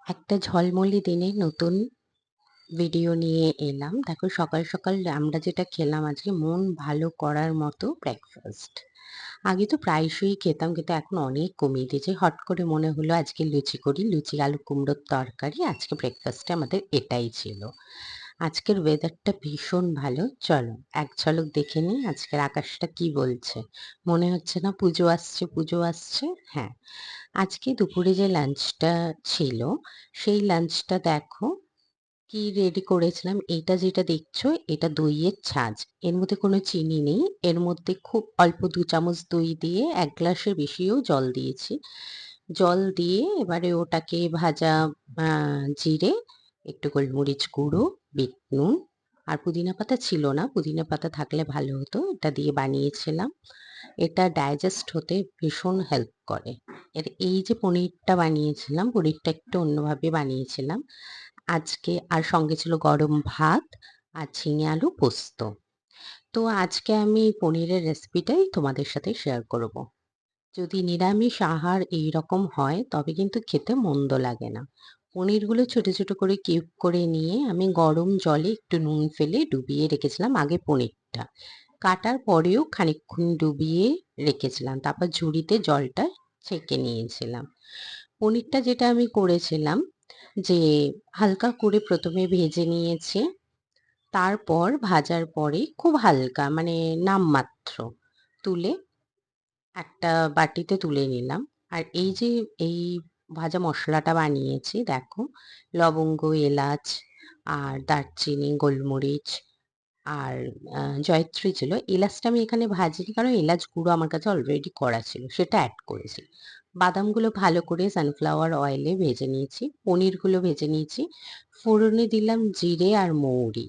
একটা ঝলমলে দিনে নতুন ভিডিও নিয়ে এলাম। দেখো সকাল, সকাল আমরা যেটা খেলাম আজকে মন ভালো করার মতো ব্রেকফাস্ট। আগে তো প্রায়শই খেতাম কিন্তু এখন অনেক কমিয়ে দিয়েছি। হট করে মনে হলো আজকে লুচি করি। লুচি আলু কুমড়োর তরকারি। আজকে ব্রেকফাস্টে আমাদের এটাই ছিল। আজকের ওয়েদারটা ভীষণ ভালো। চলো এক ঝলক দেখে নিই আজকের আকাশটা কি বলছে। মনে হচ্ছে না পুজো আসছে, পুজো আসছে? হ্যাঁ। আজকে দুপুরে যে লাঞ্চটা ছিল, সেই লাঞ্চটা দেখো কি রেডি করেছিলাম। এইটা যেটা দেখছো এটা দইয়ের ছাঁচ। এর মধ্যে কোনো চিনি নেই। এর মধ্যে খুব অল্প ২ চামচ দই দিয়ে ১ গ্লাসের বেশিও জল দিয়েছি। জল দিয়ে এবারে ওটাকে ভাজা আ জিরে, একটু গোলমরিচ গুঁড়ো, বিট নুন আর পুদিনা পাতা ছিল না। পুদিনা পাতা থাকলে ভালো হতো। এটা দিয়ে বানিয়েছিলাম। এটা ডাইজেস্ট হতে ভীষণ হেল্প করে। এই যে পনিরটা বানিয়েছিলাম, পনিরটা একটু অন্যভাবে বানিয়েছিলাম। আজকে আর সঙ্গে ছিল গরম ভাত আর ঝিঙে আলু পোস্ত। তো আজকে আমি পনিরের রেসিপিটাই তোমাদের সাথে শেয়ার করব। যদি নিরামিষ আহার এইরকম হয় তবে কিন্তু খেতে মন্দ লাগে না। পনিরগুলো ছোট, ছোট করে কিউব করে নিয়ে আমি গরম জলে একটু নুন ফেলে ডুবিয়ে রেখেছিলাম আগে পনিরটা। কাটার পরেও খানিকক্ষণ ডুবিয়ে রেখেছিলাম। তারপর ঝুড়িতে জলটা ছেঁকে নিয়েছিলাম। পনিরটা যেটা আমি করেছিলাম যে হালকা করে ১ম এ ভেজে নিয়েছি। তারপর ভাজার পরে খুব হালকা মানে নামমাত্র তুলে একটা বাটিতে তুলে নিলাম। আর এই যে এই ভাজা মসলাটা বানিয়েছি দেখো, লবঙ্গ, এলাচ আর দারচিনি, গোলমরিচ আর জয়িত্রী ছিল। এলাচটা আমি এখানে ভাজিনি কারণ এলাচ গুঁড়ো আমার কাছে অলরেডি করা ছিল। সেটা এড করেছি। বাদামগুলো ভালো করে সানফ্লাওয়ার অয়েলে ভেজে নিয়েছি। পনিরগুলো ভেজে নিয়েছি। ফোড়নে দিলাম জিরে আর মৌরি।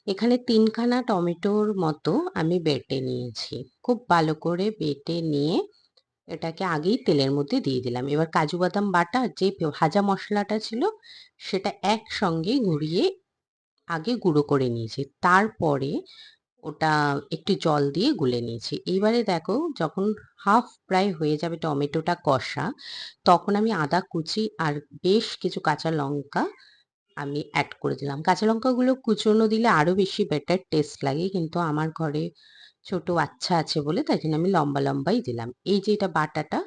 এখানে ৩ খানা টমেটোর মতো আমি বেটে নিয়েছি। খুব ভালো করে বেটে নিয়ে এটাকে আগেই তেলের মধ্যে দিয়ে দিলাম। এবার কাজু বাদাম বাটা যে ভাজা মসলাটা ছিল সেটা একসঙ্গে ঘুরিয়ে আগে গুঁড়ো করে নিয়েছি। তারপরে ওটা একটু জল দিয়ে গুলে নিয়েছি। এইবারে দেখো যখন হাফ প্রায় হয়ে যাবে টমেটোটা কষা, তখন আমি আদা কুচি আর বেশ কিছু কাঁচা লঙ্কা আমি এড করে দিলাম। কাঁচা লঙ্কাগুলো কুচোনো দিলে আরো বেশি বেটার টেস্ট লাগে। কিন্তু আমার ঘরে ছোট বাচ্চা আছে বলে তাই জন্য আমি লম্বা, লম্বাই দিলাম। এই যে এটা বাটাটা,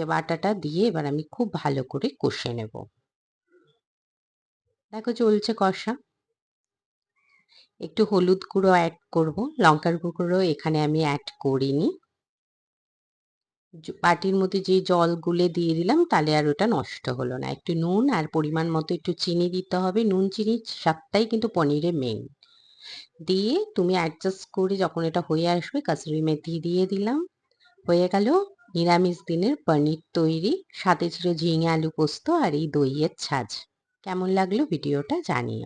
বাটাটা দিয়ে এবার আমি খুব ভালো করে কষে নেব। দেখো চলছে কষা। একটু হলুদ গুঁড়ো এড করব। লঙ্কার গুঁড়ো এখানে আমি এড করিনি। বাটির মধ্যে যে জল গুলে দিয়ে দিলাম তাহলে আর ওটা নষ্ট হলো না। একটু নুন আর পরিমাণ মতো একটু চিনি দিতে হবে। নুন চিনির স্বাদটাই কিন্তু পনিরে মেইন। দিয়ে তুমি অ্যাডজাস্ট করে যখন এটা হয়ে আসবে কাসুরি মেথি দিয়ে দিলাম। হয়ে গেল নিরামিষ দিনের পনির তৈরি। সাথে ছিল ঝিঙে আলু পোস্ত আর এই দইয়ের ছাঁচ। কেমন লাগলো ভিডিওটা জানিও।